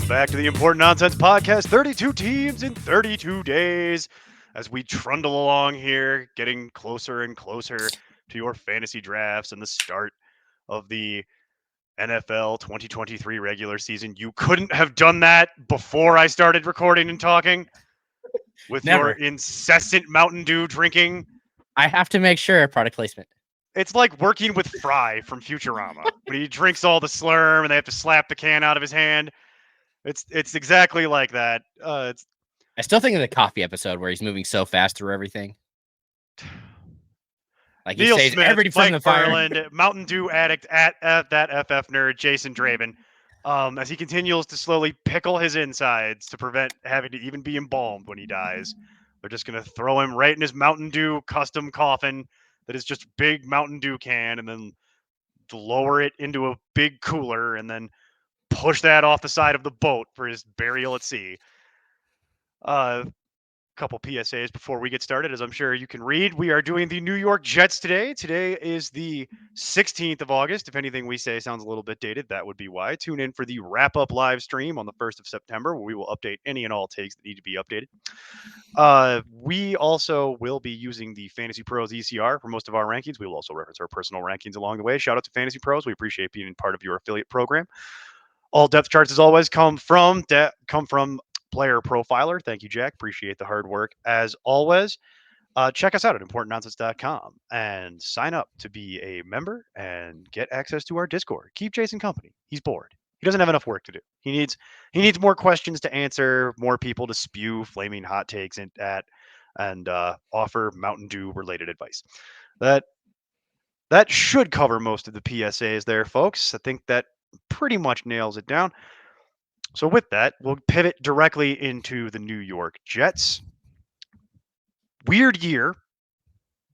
Welcome back to the Important Nonsense Podcast, 32 teams in 32 days. As we trundle along here, getting closer and closer to your fantasy drafts and the start of the NFL 2023 regular season. You couldn't have done that before I started recording and talking with Never. your incessant Mountain Dew drinking. I have to make sure product placement. It's like working with Fry from Futurama when he drinks all the Slurm and they have to slap the can out of his hand. It's exactly like that. I still think of the coffee episode where he's moving so fast through everything. Like he Neil saves Smith, everybody from Mike the fire. Burland, Mountain Dew addict at that FF nerd, Jason Draven, as he continues to slowly pickle his insides to prevent having to even be embalmed when he dies. They're just going to throw him right in his Mountain Dew custom coffin that is just a big Mountain Dew can and then lower it into a big cooler and then push that off the side of the boat for his burial at sea. Couple PSAs before we get started. As I'm sure you can read, we are doing the New York Jets today. Today is the 16th of August. If anything we say sounds a little bit dated, that would be why. Tune in for the wrap-up live stream on the 1st of September, where we will update any and all takes that need to be updated. We also will be using the Fantasy Pros ECR for most of our rankings. We will also reference our personal rankings along the way. Shout out to Fantasy Pros. We appreciate being part of your affiliate program. All depth charts, as always, come from Player Profiler. Thank you, Jack. Appreciate the hard work as always. Check us out at importantnonsense.com and sign up to be a member and get access to our Discord. Keep Jason company. He's bored. He doesn't have enough work to do. He needs more questions to answer, more people to spew flaming hot takes at, and offer Mountain Dew related advice. That should cover most of the PSAs there, folks. I think that pretty much nails it down. So with that, we'll pivot directly into the New York Jets. Weird year,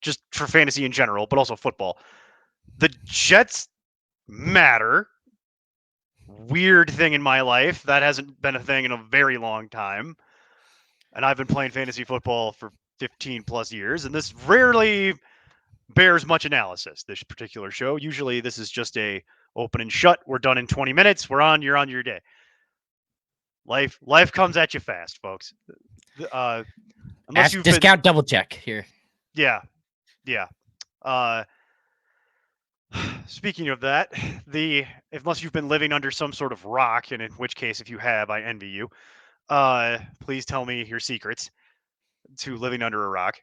just for fantasy in general, but also football. The Jets matter. Weird thing in my life. That hasn't been a thing in a very long time. And I've been playing fantasy football for 15 plus years, and this rarely bears much analysis, this particular show. Usually this is just a open and shut. We're done in 20 minutes. You're on your day. Life comes at you fast, folks. Unless you discount double check here. Yeah. Speaking of that, unless you've been living under some sort of rock, and in which case, if you have, I envy you. Please tell me your secrets to living under a rock.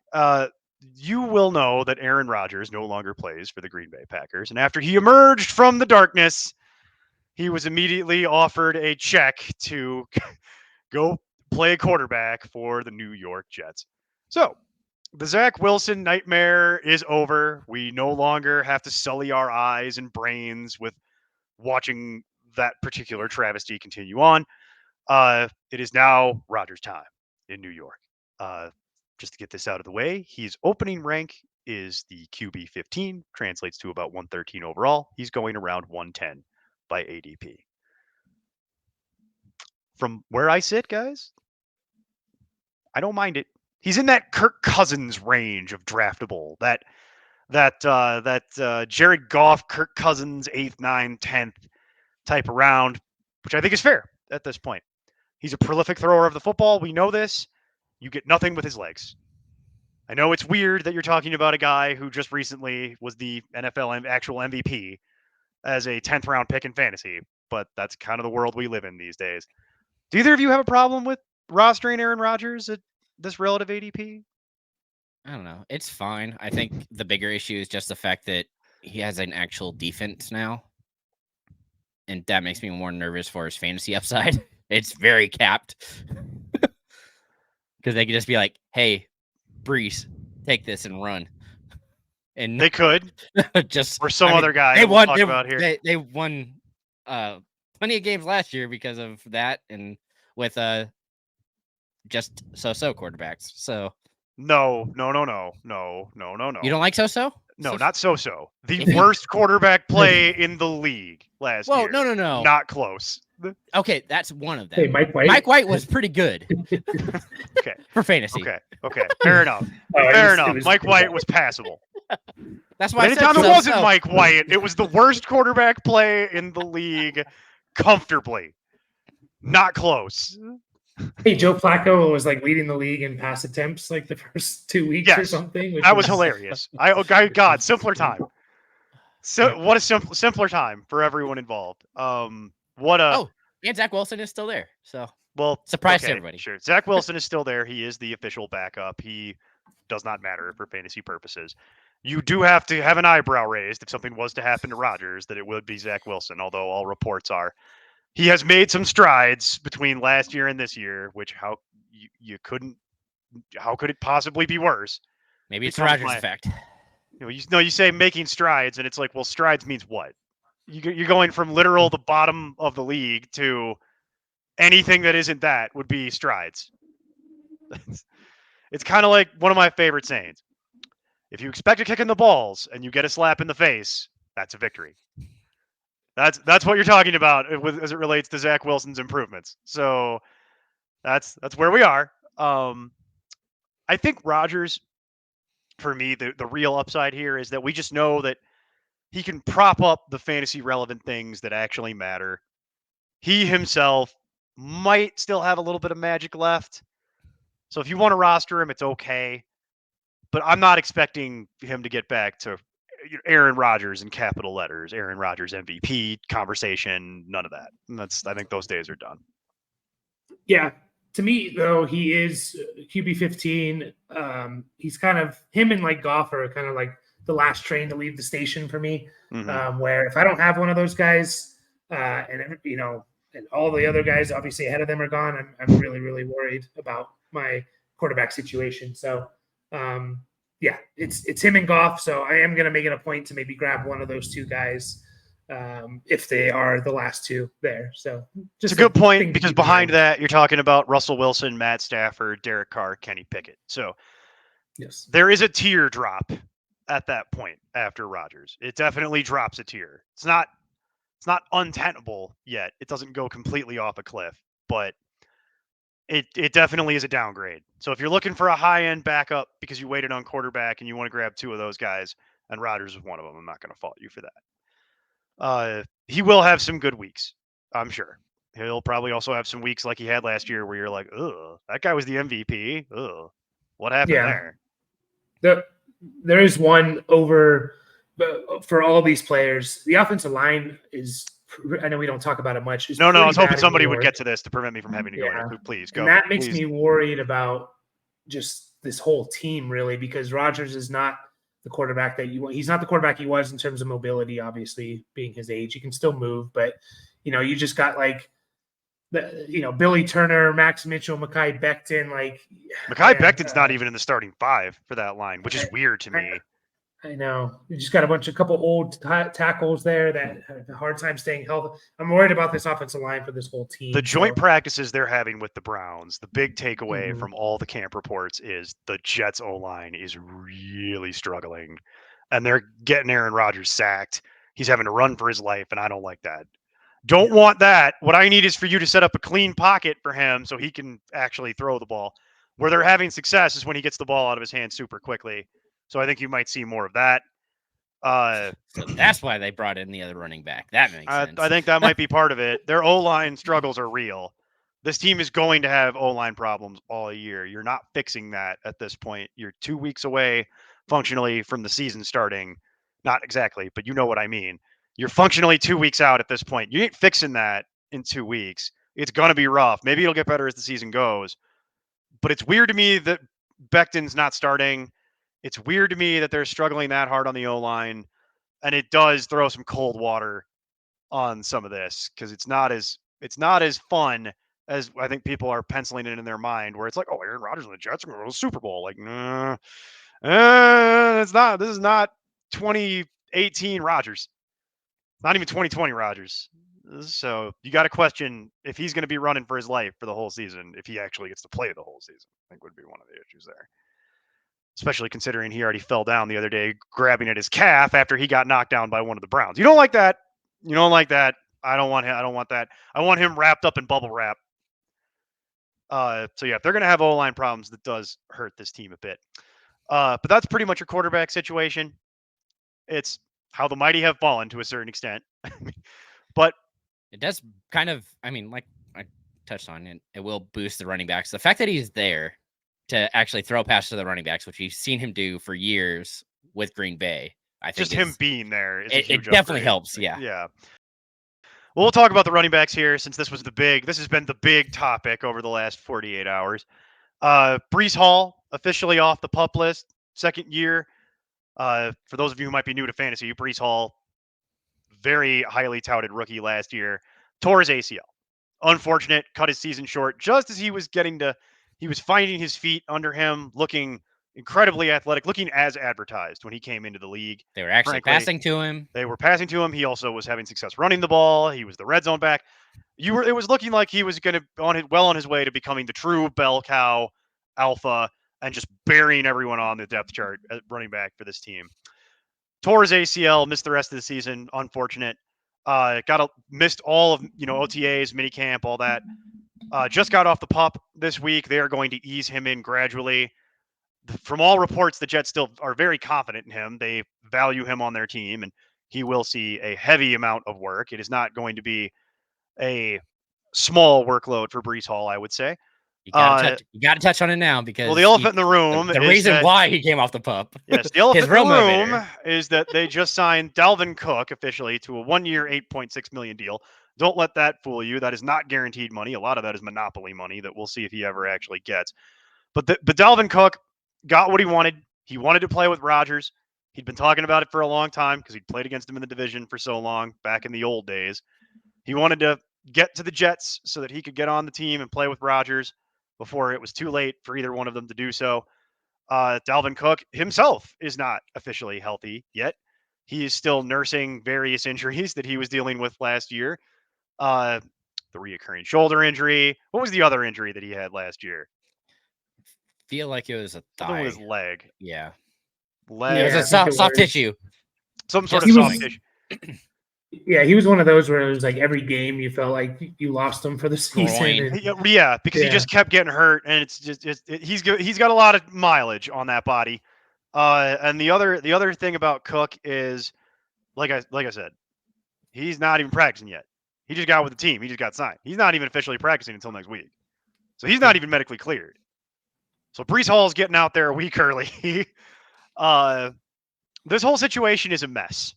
You will know that Aaron Rodgers no longer plays for the Green Bay Packers, and after he emerged from the darkness, he was immediately offered a check to go play quarterback for the New York Jets. So the Zach Wilson nightmare is over. We no longer have to sully our eyes and brains with watching that particular travesty continue on. It is now Rodgers' time in New York. Just to get this out of the way, his opening rank is the QB 15, translates to about 113 overall. He's going around 110 by ADP. From where I sit, guys, I don't mind it. He's in that Kirk Cousins range of draftable. That Jared Goff, Kirk Cousins, 8th, 9th, 10th type of round, which I think is fair at this point. He's a prolific thrower of the football. We know this. You get nothing with his legs. I know it's weird that you're talking about a guy who just recently was the NFL actual MVP as a 10th round pick in fantasy, but that's kind of the world we live in these days. Do either of you have a problem with rostering Aaron Rodgers at this relative ADP? I don't know. It's fine. I think the bigger issue is just the fact that he has an actual defense now, and that makes me more nervous for his fantasy upside. It's very capped because they could just be like, "Hey, Breece, take this and run." And they could just or some other guy they won. We'll talk about here. They won plenty of games last year because of that, and with just so quarterbacks. So no. You don't like so? No, not so. The worst quarterback play in the league last year. Well, no. Not close. Okay, that's one of them. Hey, Mike White. Mike White was pretty good. Okay. For fantasy. Okay. Fair enough. Fair enough. Mike White was passable. That's why anytime it wasn't Mike White, it was the worst quarterback play in the league comfortably. Not close. Hey, Joe Flacco was like leading the league in pass attempts like the first 2 weeks or Yes, something, which that was hilarious. God, simpler time. So Yeah. what a simpler time for everyone involved. What a Oh, and Zach Wilson is still there. So well, surprise to okay, everybody. sure. Zach Wilson is still there. He is the official backup. He does not matter for fantasy purposes. You do have to have an eyebrow raised if something was to happen to Rodgers that it would be Zach Wilson, although all reports are he has made some strides between last year and this year, which you couldn't how could it possibly be worse? Maybe it's the Becomes Rodgers my effect. you say making strides and it's like, well, strides means what? You're going from literal the bottom of the league to anything that isn't that would be strides. It's kind of like one of my favorite sayings. If you expect a kick in the balls and you get a slap in the face, that's a victory. That's what you're talking about as it relates to Zach Wilson's improvements. So that's where we are. I think Rodgers, for me, the real upside here is that we just know that he can prop up the fantasy relevant things that actually matter. He himself might still have a little bit of magic left. So if you want to roster him, it's okay. But I'm not expecting him to get back to Aaron Rodgers in capital letters, Aaron Rodgers MVP conversation, none of that. I think those days are done. Yeah. To me, though, he is QB 15. He's kind of him and like Goff are kind of like the last train to leave the station for me. Mm-hmm. Where if I don't have one of those guys, and all the other guys obviously ahead of them are gone, I'm really really worried about my quarterback situation. So, yeah, it's him and Goff. So I am going to make it a point to maybe grab one of those two guys. If they are the last two there. So just it's a good point because behind that, you're talking about Russell Wilson, Matt Stafford, Derek Carr, Kenny Pickett. So yes, there is a tier drop at that point after Rodgers. It definitely drops a tier. It's not untenable yet. It doesn't go completely off a cliff, but it definitely is a downgrade. So if you're looking for a high-end backup because you waited on quarterback and you want to grab two of those guys, and Rodgers is one of them, I'm not going to fault you for that. He will have some good weeks, I'm sure. He'll probably also have some weeks like he had last year where you're like, ugh, that guy was the MVP. Ugh, what happened there? There is one over for all these players. The offensive line is, I know we don't talk about it much. No, I was hoping somebody would get to this to prevent me from having to go here. Please go. And that makes me worried about just this whole team, really, because Rodgers is not the quarterback that you want. He's not the quarterback he was in terms of mobility, obviously, being his age. He can still move, but, you just got like, Billy Turner, Max Mitchell, Mekhi Becton. Like Mekhi Becton's not even in the starting five for that line, which is weird to me. I know. You just got a couple old tackles there that have a hard time staying healthy. I'm worried about this offensive line for this whole team. The joint practices they're having with the Browns, the big takeaway from all the camp reports is the Jets O-line is really struggling, and they're getting Aaron Rodgers sacked. He's having to run for his life, and I don't like that. Don't want that. What I need is for you to set up a clean pocket for him so he can actually throw the ball. Where they're having success is when he gets the ball out of his hands super quickly. So I think you might see more of that. So that's why they brought in the other running back. That makes sense. I think that might be part of it. Their O-line struggles are real. This team is going to have O-line problems all year. You're not fixing that at this point. You're 2 weeks away functionally from the season starting. Not exactly, but you know what I mean. You're functionally 2 weeks out at this point. You ain't fixing that in 2 weeks. It's going to be rough. Maybe it'll get better as the season goes. But it's weird to me that Becton's not starting. It's weird to me that they're struggling that hard on the O-line. And it does throw some cold water on some of this because it's not as fun as I think people are penciling it in their mind, where it's like, oh, Aaron Rodgers and the Jets are going to go to the Super Bowl. Like, nah, it's not. This is not 2018 Rodgers. Not even 2020 Rodgers. So you got to question if he's going to be running for his life for the whole season, if he actually gets to play the whole season. I think would be one of the issues there. Especially considering he already fell down the other day grabbing at his calf after he got knocked down by one of the Browns. You don't like that. You don't like that. I don't want him. I don't want that. I want him wrapped up in bubble wrap. So yeah, if they're going to have O-line problems, that does hurt this team a bit. But that's pretty much your quarterback situation. It's how the mighty have fallen to a certain extent. But it does kind of, I mean, like I touched on, and it will boost the running backs. The fact that he's there to actually throw passes to the running backs, which we've seen him do for years with Green Bay, I think just him being there is a huge it definitely upgrade. helps. Yeah. Yeah. Well, we'll talk about the running backs here since this has been the big topic over the last 48 hours. Breece Hall officially off the PUP list, second year. For those of you who might be new to fantasy, Breece Hall, very highly touted rookie last year, tore his ACL. Unfortunate, cut his season short just as he was finding his feet under him, looking incredibly athletic, looking as advertised when he came into the league. They were actually passing to him. They were passing to him. He also was having success running the ball. He was the red zone back. It was looking like he was going to on his way to becoming the true bell cow alpha and just burying everyone on the depth chart at running back for this team. Tore his ACL, missed the rest of the season. Unfortunate. Missed all of OTAs, minicamp, all that. Just got off the PUP this week. They are going to ease him in gradually. From all reports, the Jets still are very confident in him. They value him on their team, and he will see a heavy amount of work. It is not going to be a small workload for Breece Hall, I would say. You got to touch on it now because the elephant in the room. The reason why he came off the PUP. Yes, the elephant in the room is that they just signed Dalvin Cook officially to a 1-year, $8.6 million deal. Don't let that fool you. That is not guaranteed money. A lot of that is monopoly money that we'll see if he ever actually gets. But Dalvin Cook got what he wanted. He wanted to play with Rodgers. He'd been talking about it for a long time because he'd played against him in the division for so long back in the old days. He wanted to get to the Jets so that he could get on the team and play with Rodgers before it was too late for either one of them to do so. Dalvin Cook himself is not officially healthy yet. He is still nursing various injuries that he was dealing with last year. The reoccurring shoulder injury. What was the other injury that he had last year? Feel like it was a thigh. Something with his leg. Yeah. Leg. It was a soft tissue. Some sort of soft tissue. Yeah, he was one of those where it was like every game you felt like you lost him for the season. Because he just kept getting hurt, and it's just he's got a lot of mileage on that body. And the other thing about Cook is, like I said, he's not even practicing yet. He just got with the team. He just got signed. He's not even officially practicing until next week, so he's not even medically cleared. So Breece Hall is getting out there a week early. This whole situation is a mess.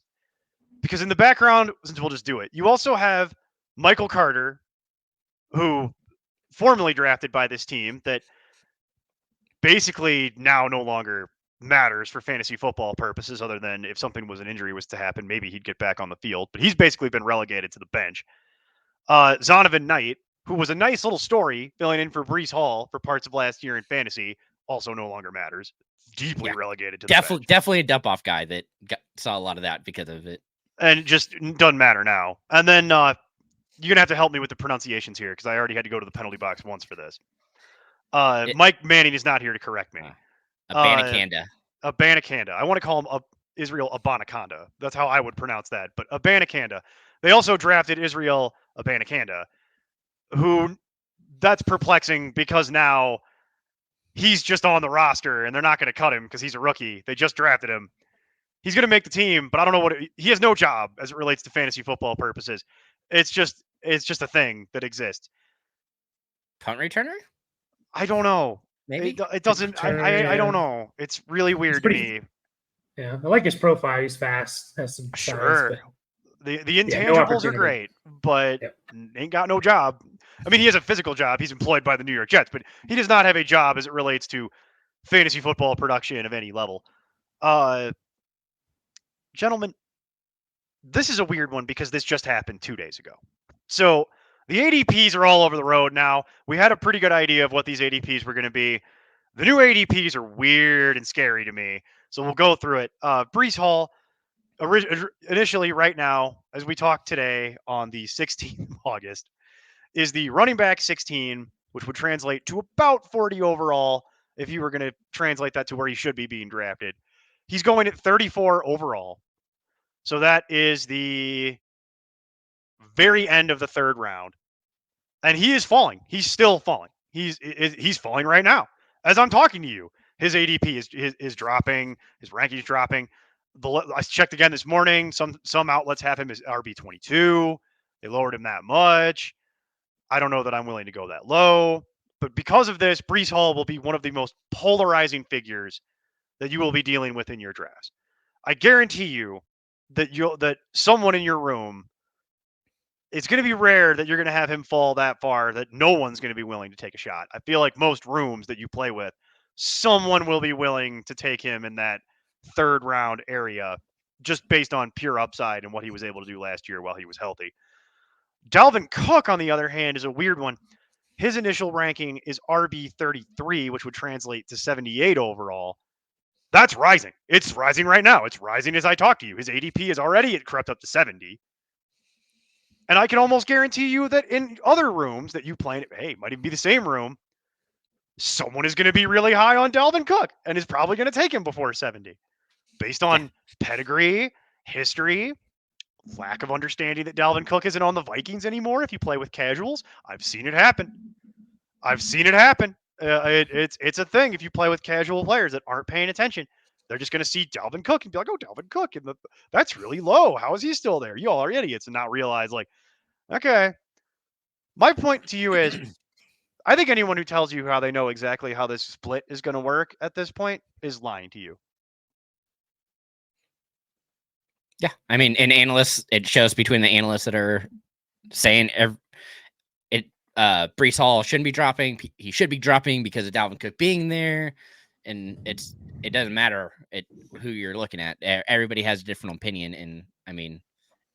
Because in the background, since we'll just do it, you also have Michael Carter, who formerly drafted by this team that basically now no longer matters for fantasy football purposes, other than if something was an injury was to happen, maybe he'd get back on the field. But he's basically been relegated to the bench. Zonovan Knight, who was a nice little story filling in for Breece Hall for parts of last year in fantasy, also no longer matters. Deeply relegated to the bench. Definitely a dump-off guy that saw a lot of that because of it. And it just doesn't matter now. And then you're going to have to help me with the pronunciations here because I already had to go to the penalty box once for this. Mike Manning is not here to correct me. Abanikanda. Abanikanda. I want to call him Israel Abanikanda. That's how I would pronounce that. But Abanikanda. They also drafted Israel Abanikanda, who that's perplexing because now he's just on the roster and they're not going to cut him because he's a rookie. They just drafted him. He's going to make the team, but I don't know he has no job as it relates to fantasy football purposes. It's just a thing that exists. Punt returner? I don't know. Maybe it doesn't. I don't know. It's really weird to me. Yeah, I like his profile. He's fast. Has some sure. Size, the intangibles are great, but ain't got no job. I mean, he has a physical job. He's employed by the New York Jets, but he does not have a job as it relates to fantasy football production of any level. Gentlemen, this is a weird one because this just happened 2 days ago. So the ADPs are all over the road now. We had a pretty good idea of what these ADPs were going to be. The new ADPs are weird and scary to me. So we'll go through it. Breece Hall, initially right now, as we talk today on the 16th of August, is the running back 16, which would translate to about 40 overall if you were going to translate that to where he should be being drafted. He's going at 34 overall. So that is the very end of the third round. And he is falling. He's still falling. He's falling right now. As I'm talking to you, his ADP is dropping. His ranking is dropping. I checked again this morning. Some outlets have him as RB22. They lowered him that much. I don't know that I'm willing to go that low. But because of this, Breece Hall will be one of the most polarizing figures that you will be dealing with in your drafts. I guarantee you that someone in your room, it's going to be rare that you're going to have him fall that far that no one's going to be willing to take a shot. I feel like most rooms that you play with, someone will be willing to take him in that third round area just based on pure upside and what he was able to do last year while he was healthy. Dalvin Cook, on the other hand, is a weird one. His initial ranking is RB 33, which would translate to 78 overall. That's rising. It's rising right now. It's rising as I talk to you. His ADP is already crept up to 70. And I can almost guarantee you that in other rooms that you play in, hey, it might even be the same room, someone is going to be really high on Dalvin Cook and is probably going to take him before 70 based on pedigree, history, lack of understanding that Dalvin Cook isn't on the Vikings anymore if you play with casuals. I've seen it happen. It's a thing if you play with casual players that aren't paying attention. They're just going to see Dalvin Cook and be like, oh, Dalvin Cook. And that's really low. How is he still there? You all are idiots and not realize, like, okay. My point to you is, I think anyone who tells you how they know exactly how this split is going to work at this point is lying to you. Yeah. I mean, in analysts, it shows between the analysts that are saying Breece Hall shouldn't be dropping. He should be dropping because of Dalvin Cook being there. And it doesn't matter who you're looking at. Everybody has a different opinion. And I mean,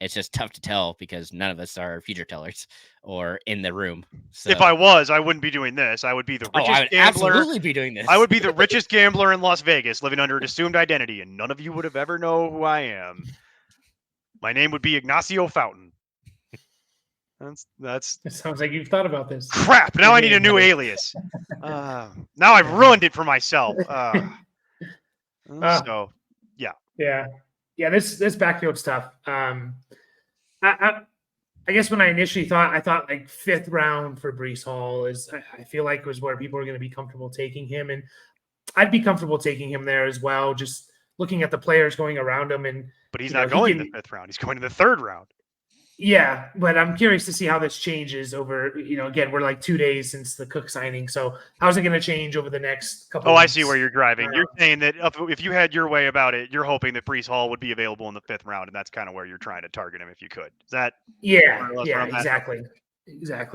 it's just tough to tell because none of us are future tellers or in the room. So, if I was, I wouldn't be doing this. I would be the richest I would gambler. absolutely be doing this. I would be the richest gambler in Las Vegas, living under an assumed identity, and none of you would have ever know who I am. My name would be Ignacio Fountain. That's. It sounds like you've thought about this. Crap! Now I need a new alias. Now I've ruined it for myself. So, yeah. This backfield's tough. I guess when I initially I thought like 5th round for Breece Hall I feel like was where people are going to be comfortable taking him, and I'd be comfortable taking him there as well. Just looking at the players going around him, but he's not going in the 5th round. He's going in the 3rd round. Yeah, but I'm curious to see how this changes over, again, we're like 2 days since the Cook signing. So how's it going to change over the next couple of weeks? I see where you're driving. You're saying that if you had your way about it, you're hoping that Breece Hall would be available in the 5th round, and that's kind of where you're trying to target him if you could. Is that? Yeah, exactly.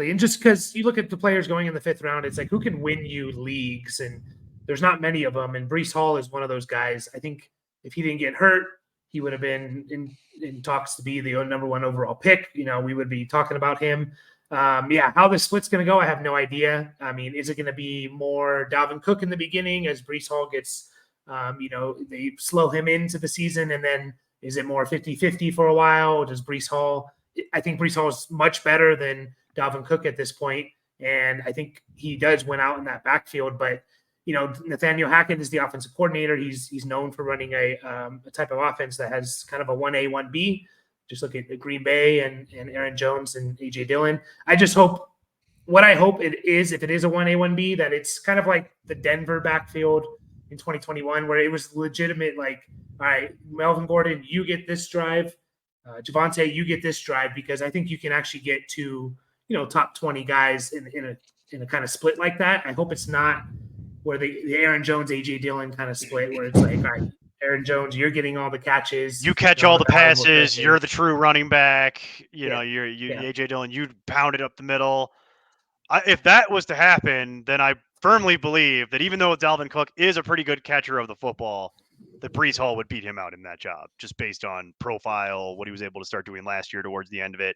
And just because you look at the players going in the 5th round, it's like, who can win you leagues? And there's not many of them. And Breece Hall is one of those guys. I think if he didn't get hurt, he would have been in talks to be the number 1 overall pick. We would be talking about him. How this split's going to go, I have no idea. I mean, is it going to be more Dalvin Cook in the beginning as Breece Hall gets, they slow him into the season? And then is it more 50-50 for a while? Does Breece Hall, I think Breece Hall is much better than Dalvin Cook at this point. And I think he does win out in that backfield, but Nathaniel Hackett is the offensive coordinator. He's known for running a type of offense that has kind of a 1A, 1B. Just look at Green Bay and Aaron Jones and A.J. Dillon. I hope it is, if it is a 1A, 1B, that it's kind of like the Denver backfield in 2021, where it was legitimate, like, all right, Melvin Gordon, you get this drive. Javonte, you get this drive, because I think you can actually get to, top 20 guys in a kind of split like that. I hope it's not where the Aaron Jones, A.J. Dillon kind of split, where it's like, all right, Aaron Jones, you're getting all the catches. You catch all the passes. You're the true running back. A.J. Dillon, you pound it up the middle. If that was to happen, then I firmly believe that even though Dalvin Cook is a pretty good catcher of the football, that Breece Hall would beat him out in that job, just based on profile, what he was able to start doing last year towards the end of it.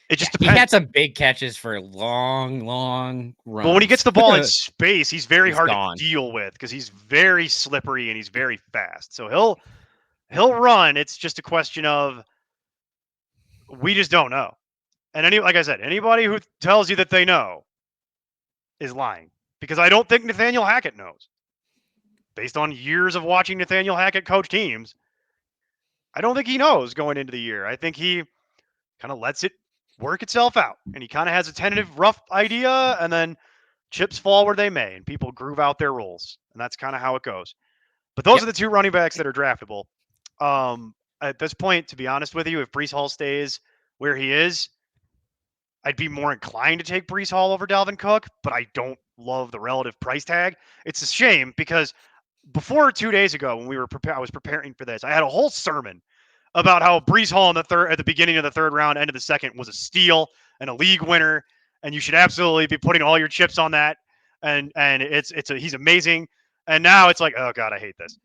It just depends. He had some big catches for long runs. But when he gets the ball in space, he's very hard to deal with because he's very slippery and he's very fast. So he'll run. It's just a question of we just don't know. And like I said, anybody who tells you that they know is lying, because I don't think Nathaniel Hackett knows. Based on years of watching Nathaniel Hackett coach teams, I don't think he knows going into the year. I think he kind of lets it work itself out, and he kind of has a tentative rough idea, and then chips fall where they may and people groove out their roles, and that's kind of how it goes. But those are the 2 running backs that are draftable at this point. To be honest with you, if Breece Hall stays where he is, I'd be more inclined to take Breece Hall over Dalvin Cook, but I don't love the relative price tag. It's a shame because before 2 days ago when I was preparing for this, I had a whole sermon about how Breece Hall at the beginning of the third round, end of the second, was a steal and a league winner, and you should absolutely be putting all your chips on that. And he's amazing. And now it's like, oh god, I hate this.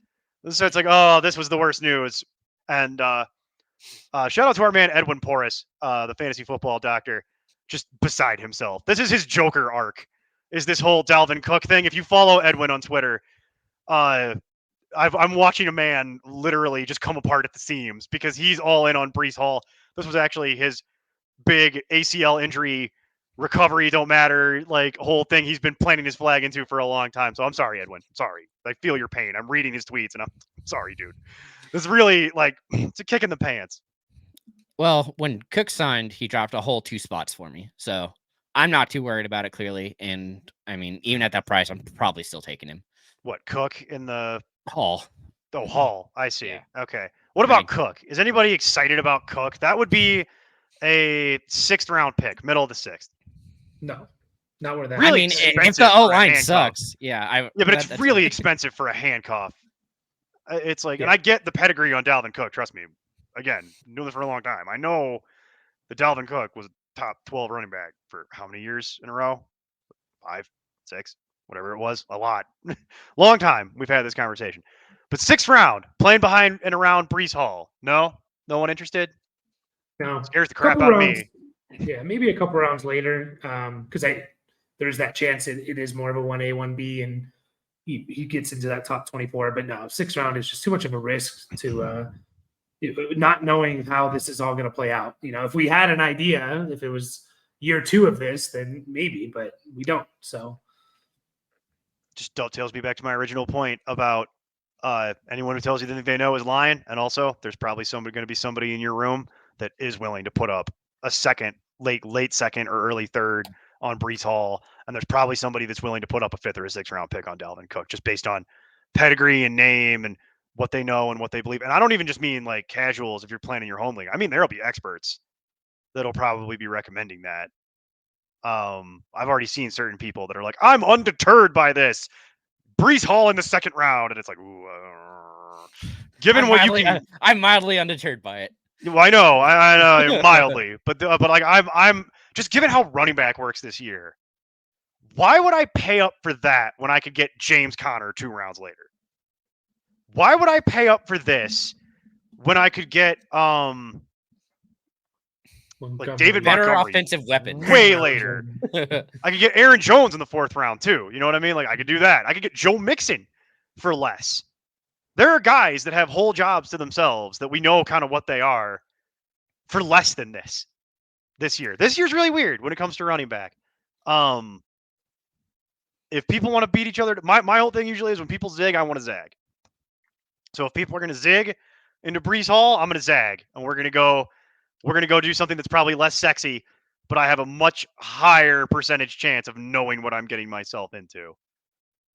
So it's like, oh, this was the worst news. And shout out to our man Edwin Porras, the fantasy football doctor, just beside himself. This is his Joker arc. Is this whole Dalvin Cook thing? If you follow Edwin on Twitter, I'm watching a man literally just come apart at the seams because he's all in on Breece Hall. This was actually his big ACL injury recovery don't matter like whole thing he's been planting his flag into for a long time. So I'm sorry, Edwin. I'm sorry. I feel your pain. I'm reading his tweets and I'm sorry, dude. This is really like it's a kick in the pants. Well, when Cook signed, he dropped a whole 2 spots for me. So I'm not too worried about it clearly. And I mean, even at that price, I'm probably still taking him. What, Cook in the Hall? Oh, Hall. I see. Yeah. Okay. What about Cook? Is anybody excited about Cook? That would be a 6th round pick, middle of the 6th. No, not worth that. Really I mean, if expensive the for a O-line handcuff. sucks, yeah, but it's really expensive for a handcuff. It's like, and I get the pedigree on Dalvin Cook. Trust me. Again, knew this for a long time. I know that Dalvin Cook was a top 12 running back for how many years in a row? 5, 6, whatever it was. A lot. Long time we've had this conversation. But 6th round, playing behind and around Breece Hall. No one interested. No, Scares the crap out of me. Yeah, maybe a couple rounds later, because there's that chance it is more of a 1A, 1B, and he gets into that top 24. But no, 6th round is just too much of a risk to not knowing how this is all going to play out. You know, if we had an idea, if it was year 2 of this, then maybe, but we don't. So just dovetails me back to my original point about anyone who tells you that they know is lying. And also, there's probably going to be somebody in your room that is willing to put up a second, late second or early third on Breece Hall. And there's probably somebody that's willing to put up a 5th or a 6th round pick on Dalvin Cook, just based on pedigree and name and what they know and what they believe. And I don't even just mean like casuals if you're planning your home league. I mean, there'll be experts that'll probably be recommending that. I've already seen certain people that are like, I'm undeterred by this. Breece Hall in the 2nd round. And it's like, ooh, given what you can. I'm mildly undeterred by it. Well, I know mildly, but like I'm just given how running back works this year. Why would I pay up for that when I could get James Conner 2 rounds later? Why would I pay up for this when I could get like David better Montgomery offensive weapon way later? I could get Aaron Jones in the 4th round too. You know what I mean? Like I could do that. I could get Joe Mixon for less. There are guys that have whole jobs to themselves that we know kind of what they are for less than this year. This year's really weird when it comes to running back. If people want to beat each other, my whole thing usually is when people zig, I want to zag. So if people are going to zig into Breece Hall, I'm going to zag, and we're going to go do something that's probably less sexy, but I have a much higher percentage chance of knowing what I'm getting myself into.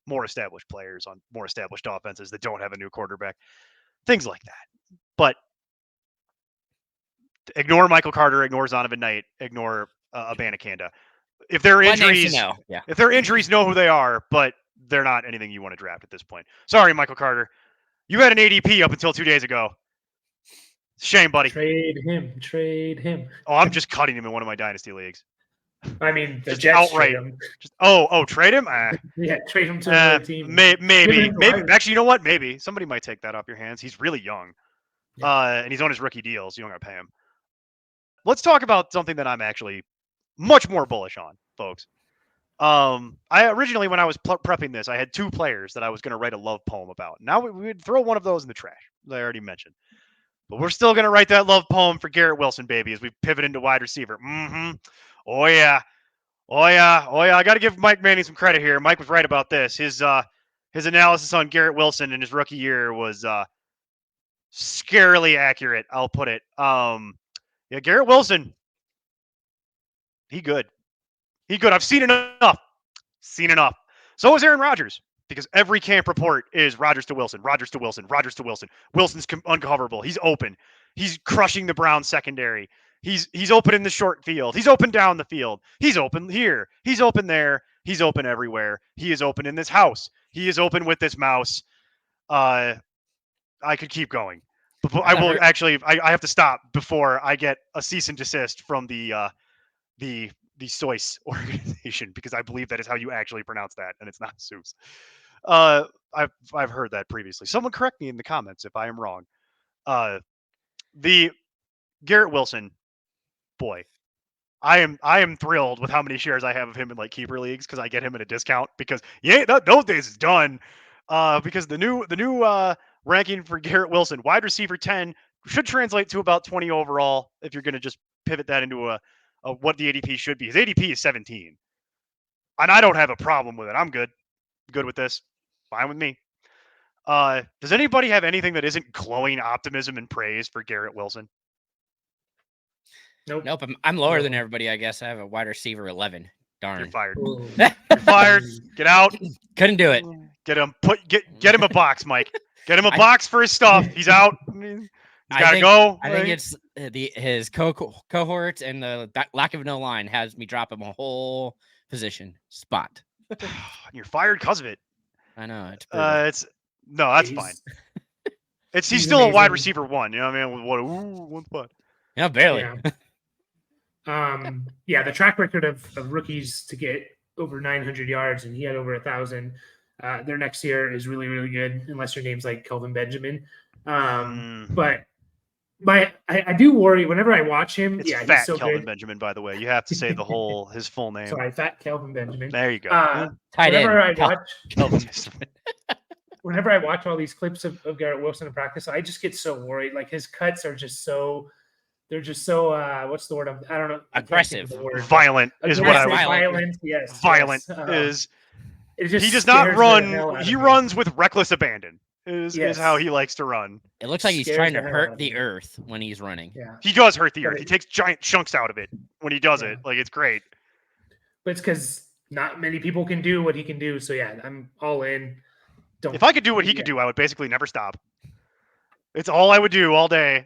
More established players on more established offenses that don't have a new quarterback, things like that. But ignore Michael Carter, ignore Zonovan Knight, ignore Abanikanda. If they're injuries, if they're injuries, know who they are, but they're not anything you want to draft at this point. Sorry, Michael Carter. You had an ADP up until 2 days ago. Shame, buddy. Trade him. Oh, I'm just cutting him in one of my dynasty leagues. I mean, the just Jets outright. trade him. Trade him? Yeah, trade him to another team. Maybe. Actually, you know what? Maybe somebody might take that off your hands. He's really young, and he's on his rookie deal, so you don't got to pay him. Let's talk about something that I'm actually much more bullish on, folks. I originally, when I was prepping this, I had 2 players that I was going to write a love poem about. Now we would throw one of those in the trash, as I already mentioned. But we're still going to write that love poem for Garrett Wilson, baby, as we pivot into wide receiver. Oh, yeah. I got to give Mike Manning some credit here. Mike was right about this. His analysis on Garrett Wilson in his rookie year was scarily accurate, I'll put it. Garrett Wilson, he good. I've seen enough. So is Aaron Rodgers, because every camp report is Rodgers to Wilson. Wilson's uncoverable. He's open. He's crushing the Browns secondary. He's open in the short field. He's open down the field. He's open here. He's open there. He's open everywhere. He is open in this house. He is open with this mouse. I could keep going. But I will actually. I have to stop before I get a cease and desist from the SOIS organization, because I believe that is how you actually pronounce that, and it's not Seuss. I've heard that previously. Someone correct me in the comments if I am wrong. The Garrett Wilson, boy, I am thrilled with how many shares I have of him in like keeper leagues, because I get him at a discount, because those days is done. Because the new ranking for Garrett Wilson, wide receiver 10, should translate to about 20 overall if you're going to just pivot that into a what the ADP should be. His ADP is 17, and I don't have a problem with it. I'm good with this. Fine with me. Does anybody have anything that isn't glowing optimism and praise for Garrett Wilson? Nope. I'm lower than everybody, I guess. I have a wide receiver 11. Darn. You're fired. You're fired. Get out. Couldn't do it. Get him a box, Mike. Get him a box for his stuff. He's out. He's got to go. I think it's his cohort and the lack of no line has me drop him a whole position spot. You're fired because of it. I know. That's fine. He's still amazing. A wide receiver 1. You know what I mean? One spot. Yeah, barely. Yeah. The track record of rookies to get over 900 yards, and he had over 1,000. Their next year is really, really good, unless your name's like Kelvin Benjamin. But I do worry whenever I watch him. It's fat he's so Kelvin good. Benjamin, by the way. You have to say his full name. Sorry, fat Kelvin Benjamin. There you go. Whenever I watch all these clips of Garrett Wilson in practice, I just get so worried. Like his cuts are just so. They're just so. What's the word? I don't know. Aggressive. Violent is what I was. Violent. Yes. Violent is. He does not run. He runs with reckless abandon. Is how he likes to run. It looks like he's trying to hurt the earth when he's running. Yeah. He does hurt the earth. He takes giant chunks out of it when he does it. Like, it's great. But it's because not many people can do what he can do. So yeah, I'm all in. If I could do what he could do, I would basically never stop. It's all I would do all day.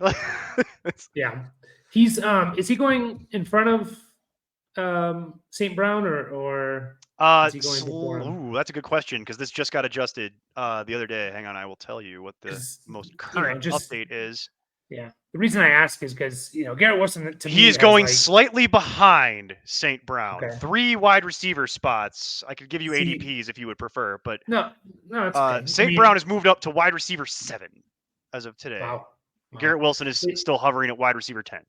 Yeah. He's is he going in front of St. Brown or is he going before him? Ooh, that's a good question, because this just got adjusted the other day. Hang on, I will tell you what the most current update is. Yeah. The reason I ask is because Garrett Wilson to me he is going slightly behind St. Brown. Okay. 3 wide receiver spots. I could give you ADPs if you would prefer, but no, it's okay. St. Brown has moved up to wide receiver 7 as of today. Wow. Garrett Wilson is still hovering at wide receiver 10.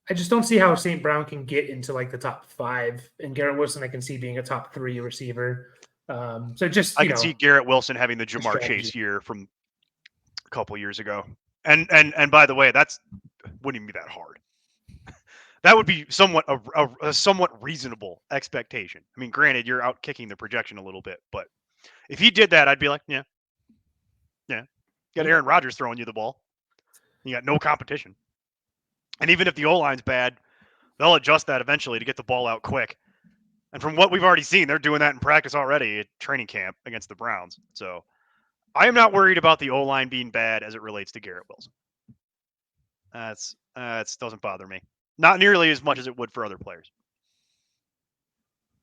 I just don't see how St. Brown can get into like the top 5, and Garrett Wilson I can see being a top 3 receiver. So just I can see Garrett Wilson having the Jamar Chase year from a couple years ago. And by the way, that's wouldn't even be that hard. That would be somewhat a somewhat reasonable expectation. I mean, granted, you're out kicking the projection a little bit, but if he did that, I'd be like, yeah. You got Aaron Rodgers throwing you the ball. You got no competition. And even if the O-line's bad, they'll adjust that eventually to get the ball out quick. And from what we've already seen, they're doing that in practice already at training camp against the Browns. So I am not worried about the O-line being bad as it relates to Garrett Wilson. That doesn't bother me. Not nearly as much as it would for other players.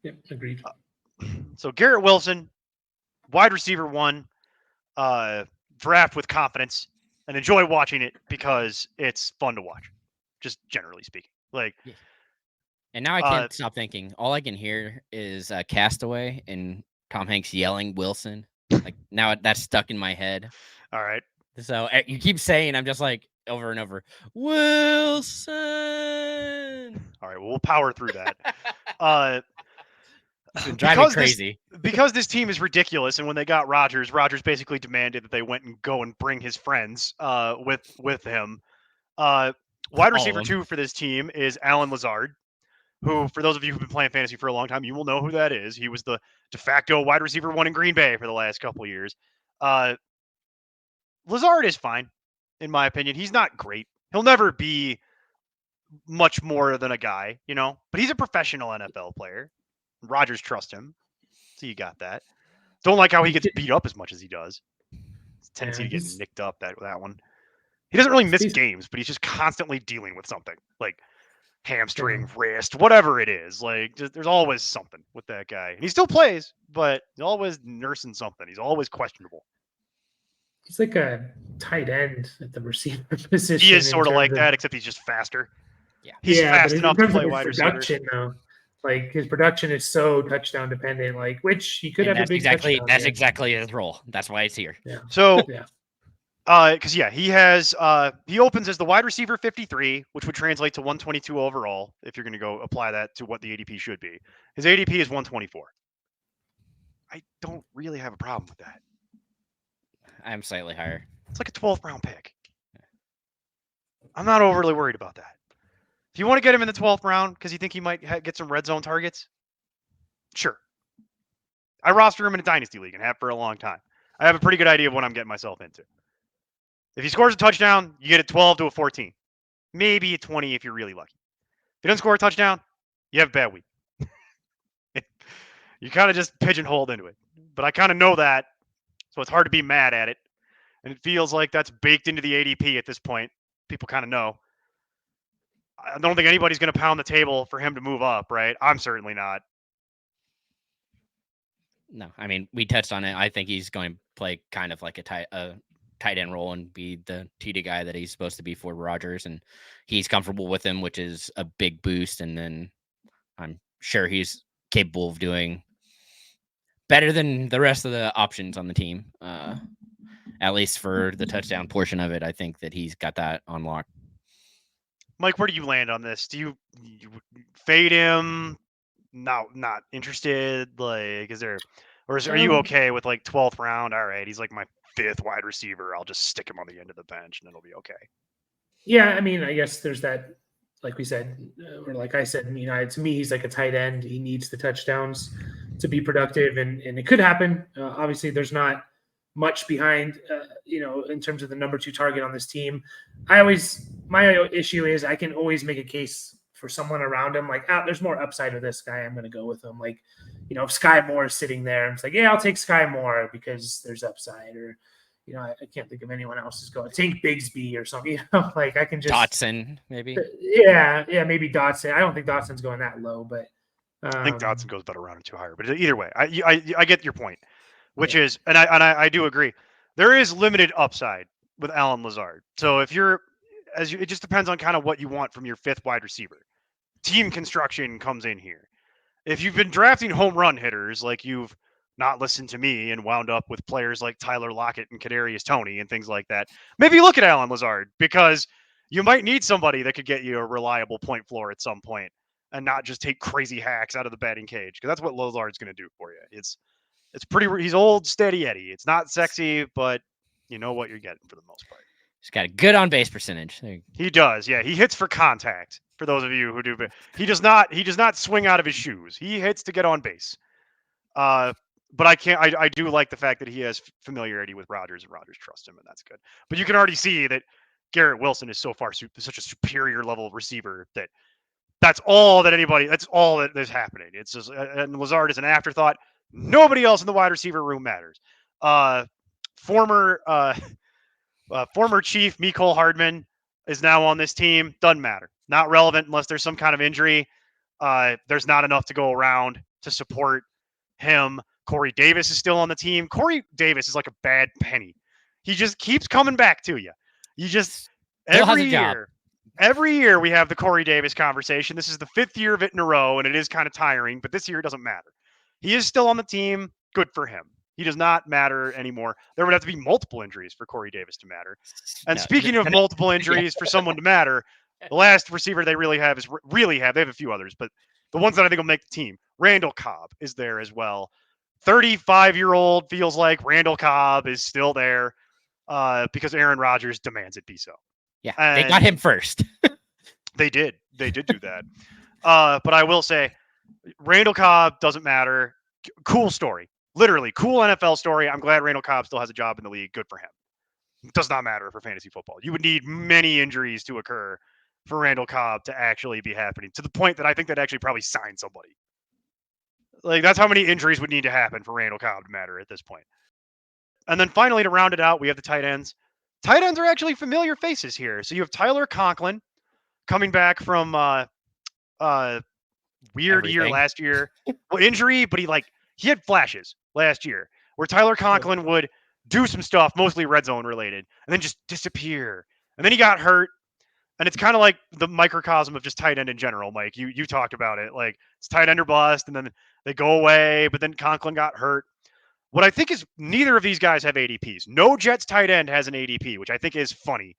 Yep, agreed. So Garrett Wilson, wide receiver 1, draft with confidence, and enjoy watching it because it's fun to watch, just generally speaking. Like, and now I can't stop thinking. All I can hear is Castaway and Tom Hanks yelling Wilson. Like, now that's stuck in my head. All right. So you keep saying, I'm just like over and over, Wilson. All right, well, we'll power through that. It's been driving me crazy. Because this team is ridiculous, and when they got Rodgers basically demanded that they went and go and bring his friends with him. Wide receiver 2 for this team is Alan Lazard, who, for those of you who've been playing fantasy for a long time, you will know who that is. He was the de facto wide receiver 1 in Green Bay for the last couple of years. Lazard is fine, in my opinion. He's not great. He'll never be much more than a guy, but he's a professional NFL player. Rodgers trusts him, so you got that. Don't like how he gets beat up as much as he does. It's a tendency to get nicked up that one. He doesn't really miss games, but he's just constantly dealing with something. Like, hamstring, wrist, whatever it is. Like, there's always something with that guy. And he still plays, but he's always nursing something. He's always questionable. He's like a tight end at the receiver position. He is sort of like that, except he's just faster. Yeah. He's fast but enough to play his wide receiver. production, though, like his production is so touchdown dependent. Like, which he could have a big touchdown. That's exactly his role. That's why he's here. Yeah. So, yeah. Because he has he opens as the wide receiver 53, which would translate to 122 overall if you're going to go apply that to what the ADP should be. His ADP is 124. I don't really have a problem with that. I'm slightly higher. It's like a 12th round pick. I'm not overly worried about that. If you want to get him in the 12th round because you think he might get some red zone targets, sure. I roster him in a dynasty league and have for a long time. I have a pretty good idea of what I'm getting myself into. If he scores a touchdown, you get a 12 to a 14. Maybe a 20 if you're really lucky. If he doesn't score a touchdown, you have a bad week. You kind of just pigeonholed into it. But I kind of know that, so it's hard to be mad at it. And it feels like that's baked into the ADP at this point. People kind of know. I don't think anybody's going to pound the table for him to move up, right? I'm certainly not. No, I mean, we touched on it. I think he's going to play kind of like a tight end role and be the TD guy that he's supposed to be for Rodgers, and he's comfortable with him, which is a big boost. And then I'm sure he's capable of doing better than the rest of the options on the team. At least for the touchdown portion of it, I think that he's got that on lock. Mike, where do you land on this? Do you fade him? No, not interested. Like, are you okay with like 12th round? All right, he's like my 5th wide receiver. I'll just stick him on the end of the bench and it'll be okay. Yeah, I mean, I guess there's that, like we said, or like I said, to me, he's like a tight end. He needs the touchdowns to be productive, and it could happen. Obviously, there's not much behind, in terms of the number 2 target on this team. My issue is I can always make a case for someone around him. Like, there's more upside with this guy. I'm going to go with him. Like, if Sky Moore is sitting there, I'm like, yeah, I'll take Sky Moore because there's upside. Or, I can't think of anyone else who's going. Take Bigsby or something. Like I can just Dotson maybe. Yeah, maybe Dotson. I don't think Dotson's going that low, but I think Dotson goes about a round or 2 higher. But either way, I get your point, which is, and I do agree. There is limited upside with Alan Lazard. So if it just depends on kind of what you want from your 5th wide receiver. Team construction comes in here. If you've been drafting home run hitters, like you've not listened to me and wound up with players like Tyler Lockett and Kadarius Toney and things like that, maybe look at Alan Lazard, because you might need somebody that could get you a reliable point floor at some point and not just take crazy hacks out of the batting cage, because that's what Lazard's going to do for you. It's he's old, steady Eddie. It's not sexy, but you know what you're getting for the most part. He's got a good on base percentage. He does, yeah. He hits for contact. For those of you who do, he does not swing out of his shoes. He hits to get on base. But I do like the fact that he has familiarity with Rodgers, and Rodgers trusts him, and that's good. But you can already see that Garrett Wilson is so far such a superior level of receiver that's all that is happening. It's just, and Lazard is an afterthought. Nobody else in the wide receiver room matters. Former Chief Mecole Hardman is now on this team. Doesn't matter. Not relevant unless there's some kind of injury. There's not enough to go around to support him. Corey Davis is still on the team. Corey Davis is like a bad penny. He just keeps coming back to you. You just every year we have the Corey Davis conversation. This is the 5th year of it in a row, and it is kind of tiring, but this year it doesn't matter. He is still on the team. Good for him. He does not matter anymore. There would have to be multiple injuries for Corey Davis to matter. And speaking of multiple injuries for someone to matter, the last receiver they really have they have a few others, but the ones that I think will make the team, Randall Cobb is there as well. 35-year-old feels like Randall Cobb is still there because Aaron Rodgers demands it be so. Yeah, they got him first. They did do that. But I will say, Randall Cobb doesn't matter. Cool story. Literally, cool NFL story. I'm glad Randall Cobb still has a job in the league. Good for him. It does not matter for fantasy football. You would need many injuries to occur for Randall Cobb to actually be happening, to the point that I think they'd actually probably sign somebody. Like, that's how many injuries would need to happen for Randall Cobb to matter at this point. And then finally, to round it out, we have the tight ends. Tight ends are actually familiar faces here. So you have Tyler Conklin coming back from weird year Everything. last year. Well, injury, but he had flashes last year where Tyler Conklin would do some stuff, mostly red zone related, and then just disappear. And then he got hurt. And it's kind of like the microcosm of just tight end in general, Mike. You talked about it. Like, it's tight end or bust, and then they go away, but then Conklin got hurt. What I think is neither of these guys have ADPs. No Jets tight end has an ADP, which I think is funny.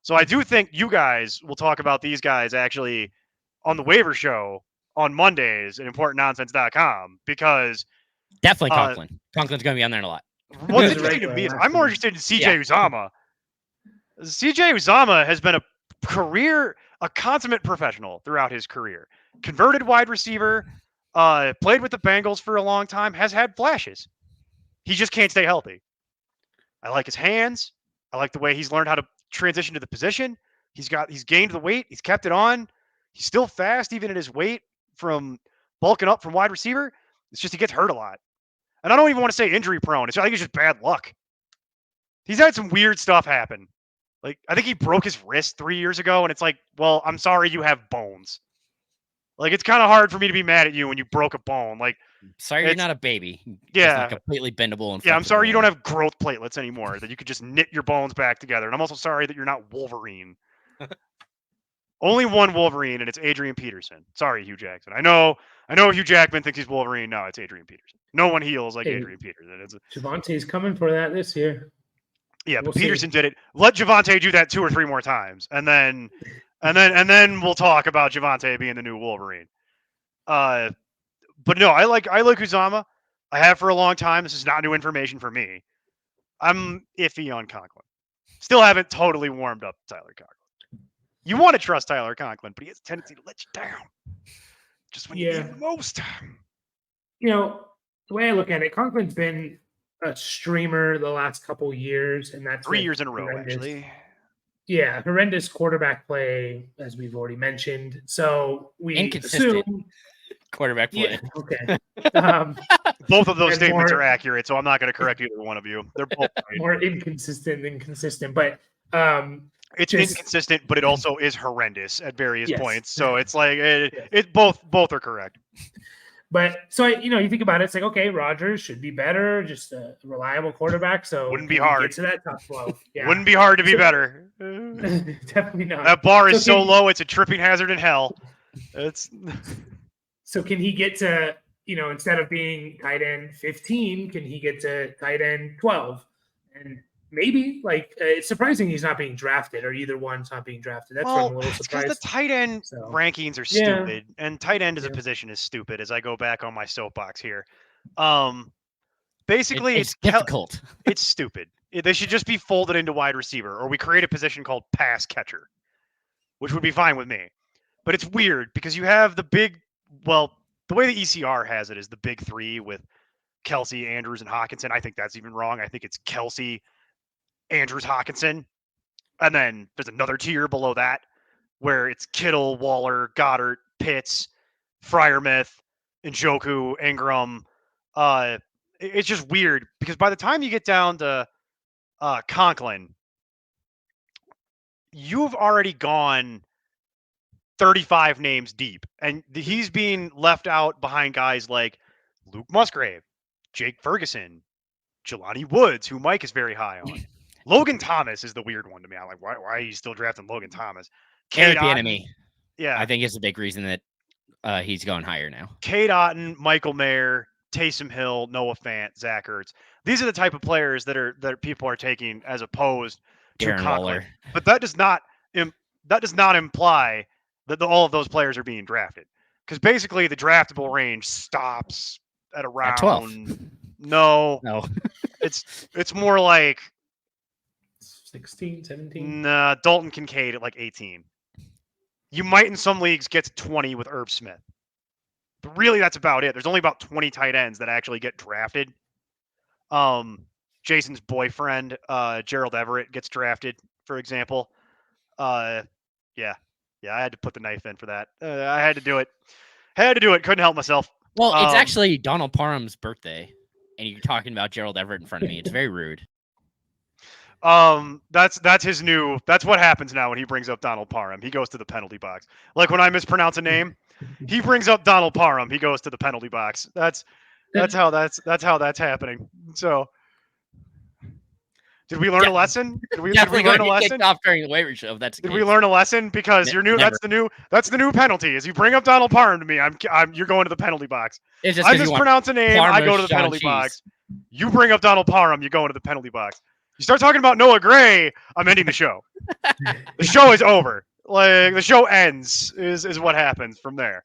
So I do think you guys will talk about these guys actually on the waiver show on Mondays at importantnonsense.com because Definitely Conklin. Conklin's going to be on there a lot. what's interesting to me is I'm more interested in CJ Uzomah. CJ Uzomah has been a consummate professional throughout his career. Converted wide receiver, played with the Bengals for a long time, has had flashes. He just can't stay healthy. I like his hands. I like the way he's learned how to transition to the position. He's gained the weight. He's kept it on. He's still fast, even at his weight from bulking up from wide receiver. It's just he gets hurt a lot. And I don't even want to say injury prone. I think it's just bad luck. He's had some weird stuff happen. Like, I think he broke his wrist 3 years ago, and it's like, well, I'm sorry you have bones. Like, it's kind of hard for me to be mad at you when you broke a bone. Like, sorry you're not a baby. Yeah. It's not completely bendable. And yeah, I'm sorry you don't have growth platelets anymore, that you could just knit your bones back together. And I'm also sorry that you're not Wolverine. Only one Wolverine, and it's Adrian Peterson. Sorry, Hugh Jackson. I know Hugh Jackman thinks he's Wolverine. No, it's Adrian Peterson. No one heals like Adrian Peterson. Javonte's coming for that this year. Yeah, but Peterson did it. Let Javonte do that 2 or 3 more times, and then we'll talk about Javonte being the new Wolverine. But no, I like Uzomah. I have for a long time. This is not new information for me. I'm iffy on Conklin. Still haven't totally warmed up Tyler Conklin. You want to trust Tyler Conklin, but he has a tendency to let you down. Just when you need him the most. You know, the way I look at it, Conklin's been a streamer the last couple years, and that's 3 years in a row, actually. Yeah, horrendous quarterback play, as we've already mentioned. So we inconsistent assume quarterback play. Yeah, okay. Both of those statements are accurate, so I'm not going to correct either one of you. They're both more inconsistent than consistent, but it's inconsistent, but it also is horrendous at various points. So it's like it both are correct. But so you think about it, it's like, okay, Rodgers should be better, just a reliable quarterback. So wouldn't be hard get to that top 12. Yeah. Wouldn't be hard to be better. Definitely not. That bar is so low, it's a tripping hazard in hell. So can he get to, instead of being tight end 15, can he get to tight end 12? And maybe, it's surprising he's not being drafted, or either one's not being drafted. That's why I'm a little surprised. Because the tight end rankings are stupid, and tight end as a position is stupid. As I go back on my soapbox here, basically it's difficult. It's stupid. They should just be folded into wide receiver, or we create a position called pass catcher, which would be fine with me. But it's weird because you have the way the ECR has it is the big 3 with Kelsey, Andrews, and Hockenson. I think that's even wrong. I think it's Kelsey, Andrews, Hockenson, and then there's another tier below that where it's Kittle, Waller, Goddard, Pitts, Freiermuth, Njoku, Ingram. It's just weird because by the time you get down to Conklin, you've already gone 35 names deep, and he's being left out behind guys like Luke Musgrave, Jake Ferguson, Jelani Woods, who Mike is very high on. Logan Thomas is the weird one to me. I'm like, why are you still drafting Logan Thomas? Eric Bieniemy. Yeah. I think is the big reason that he's going higher now. Cade Otton, Michael Mayer, Taysom Hill, Noah Fant, Zach Ertz. These are the type of players that people are taking as opposed to Darren Conklin. Waller. But that does not imply that all of those players are being drafted. Because basically the draftable range stops at around 12. No. It's more like 16, 17. Nah, Dalton Kincaid at like 18. You might in some leagues get to 20 with Irv Smith. But really that's about it. There's only about 20 tight ends that actually get drafted. Jason's boyfriend, Gerald Everett, gets drafted, for example. Yeah, I had to put the knife in for that. I had to do it. Couldn't help myself. Well, it's actually Donald Parham's birthday, and you're talking about Gerald Everett in front of me. It's very rude. That's what happens now when he brings up Donald Parham. He goes to the penalty box. Like when I mispronounce a name, he brings up Donald Parham. He goes to the penalty box. That's how that's happening. So, did we learn a lesson? Did we learn a lesson? Off during the waiver show. Did we learn a lesson? Because you're new. Never. That's the new penalty. Is you bring up Donald Parham to me, you're going to the penalty box. It's just I mispronounce a name. I go to the penalty cheese. box. You bring up Donald Parham, you go into the penalty box. You start talking about Noah Gray, I'm ending the show. The show is over. Like the show ends is what happens from there.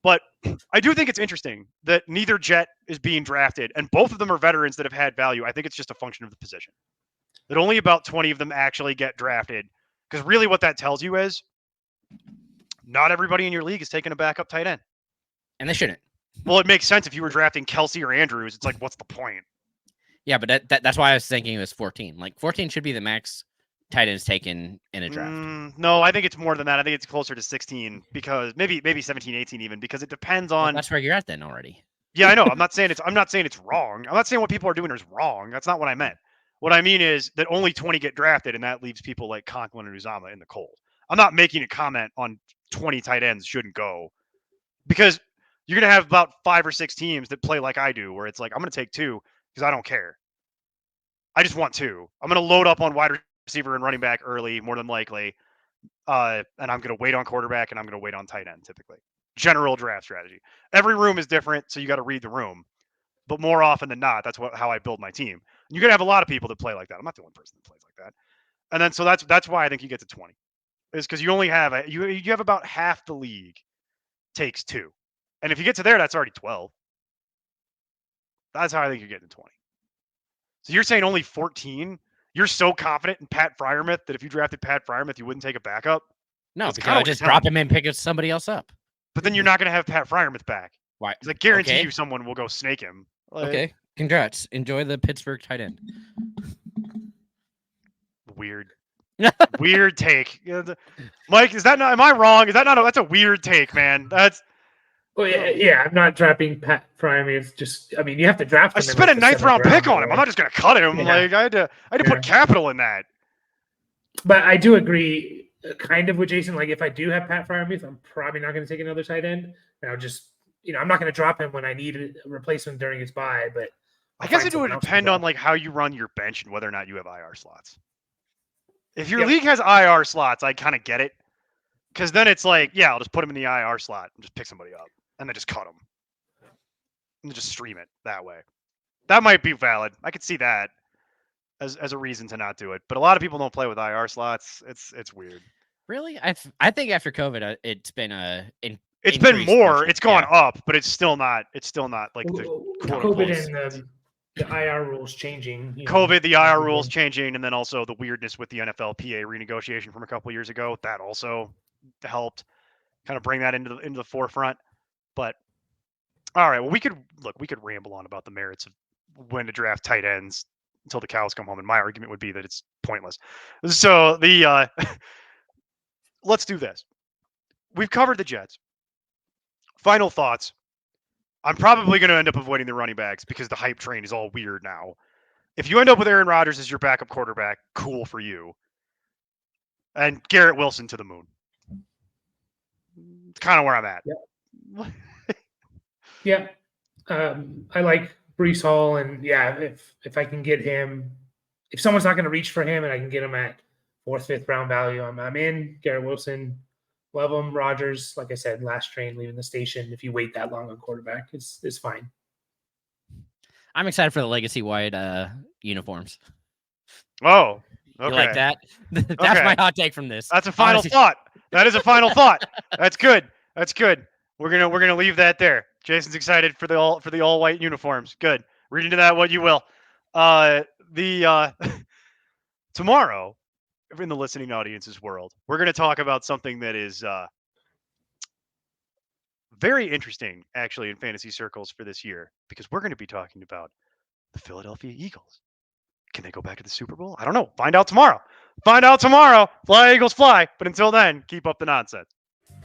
But I do think it's interesting that neither Jet is being drafted, and both of them are veterans that have had value. I think it's just a function of the position. That only about 20 of them actually get drafted. Because really what that tells you is not everybody in your league is taking a backup tight end. And they shouldn't. Well, it makes sense if you were drafting Kelsey or Andrews. It's like, what's the point? Yeah, but that's why I was thinking it was 14. Like 14 should be the max tight ends taken in a draft. No, I think it's more than that. I think it's closer to 16 because maybe 17, 18 even, because it depends on. Well, that's where you're at then already. Yeah, I know. I'm not saying it's wrong. I'm not saying what people are doing is wrong. That's not what I meant. What I mean is that only 20 get drafted, and that leaves people like Conklin and Uzomah in the cold. I'm not making a comment on 20 tight ends shouldn't go, because you're going to have about 5 or 6 teams that play like I do, where it's like, I'm going to take 2 because I don't care. I just want 2. I'm going to load up on wide receiver and running back early, more than likely. And I'm going to wait on quarterback, and I'm going to wait on tight end, typically. General draft strategy. Every room is different, so you got to read the room. But more often than not, that's how I build my team. You're going to have a lot of people that play like that. I'm not the only person that plays like that. And then so that's why I think you get to 20. Is because you only have you have about half the league takes 2. And if you get to there, that's already 12. That's how I think you're getting to 20. So you're saying only 14? You're so confident in Pat Freiermuth that if you drafted Pat Freiermuth, you wouldn't take a backup? No, because I'll just drop him and pick somebody else up. But then you're not going to have Pat Freiermuth back. Why? Because I guarantee you someone will go snake him. Okay, congrats. Enjoy the Pittsburgh tight end. Weird. Weird take. Mike, is that not, am I wrong? Is that not, that's a weird take, man. That's. Well, yeah, I'm not drafting Pat Freiermuth. It's just, I mean, you have to draft him. I spent a 9th round pick on him. I'm not just going to cut him. Yeah. Like I had to put capital in that. But I do agree kind of with Jason. Like if I do have Pat Freiermuth, I'm probably not going to take another tight end. And I'll just, I'm not going to drop him when I need a replacement during his bye. But I guess it would depend on like how you run your bench and whether or not you have IR slots. If your league has IR slots, I kind of get it. Because then it's like, yeah, I'll just put him in the IR slot and just pick somebody up. And then just cut him. And just stream it that way. That might be valid. I could see that as a reason to not do it. But a lot of people don't play with IR slots. It's weird. Really? I think after COVID, it's been it's been more. It's gone up, but it's still not like the COVID and the IR rules changing. COVID, the IR rules changing, and then also the weirdness with the NFLPA renegotiation from a couple years ago. That also helped kind of bring that into the forefront. But all right, well, we could ramble on about the merits of when to draft tight ends until the cows come home, and my argument would be that it's pointless. So let's do this. We've covered the Jets. Final thoughts. I'm probably going to end up avoiding the running backs because the hype train is all weird now. If you end up with Aaron Rodgers as your backup quarterback, cool for you. And Garrett Wilson to the moon. It's kind of where I'm at. Yeah. Yeah. I like Breece Hall, and if I can get him, if someone's not going to reach for him and I can get him at 4th, 5th round value, I'm in. Garrett Wilson, love him. Rodgers, like I said, last train leaving the station. If you wait that long on quarterback, it's fine. I'm excited for the legacy wide uniforms. Oh, okay. You like that? That's my hot take from this. That's a final thought. That is a final thought. That's good. That's good. We're gonna leave that there. Jason's excited for the all white uniforms. Good. Read into that what you will. Tomorrow, in the listening audience's world, we're gonna talk about something that is very interesting, actually, in fantasy circles for this year, because we're going to be talking about the Philadelphia Eagles. Can they go back to the Super Bowl? I don't know. Find out tomorrow. Fly, Eagles, fly. But until then, keep up the nonsense.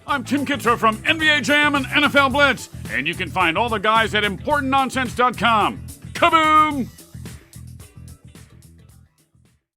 I'm Tim Kitzer from NBA Jam and NFL Blitz, and you can find all the guys at ImportantNonsense.com. Kaboom!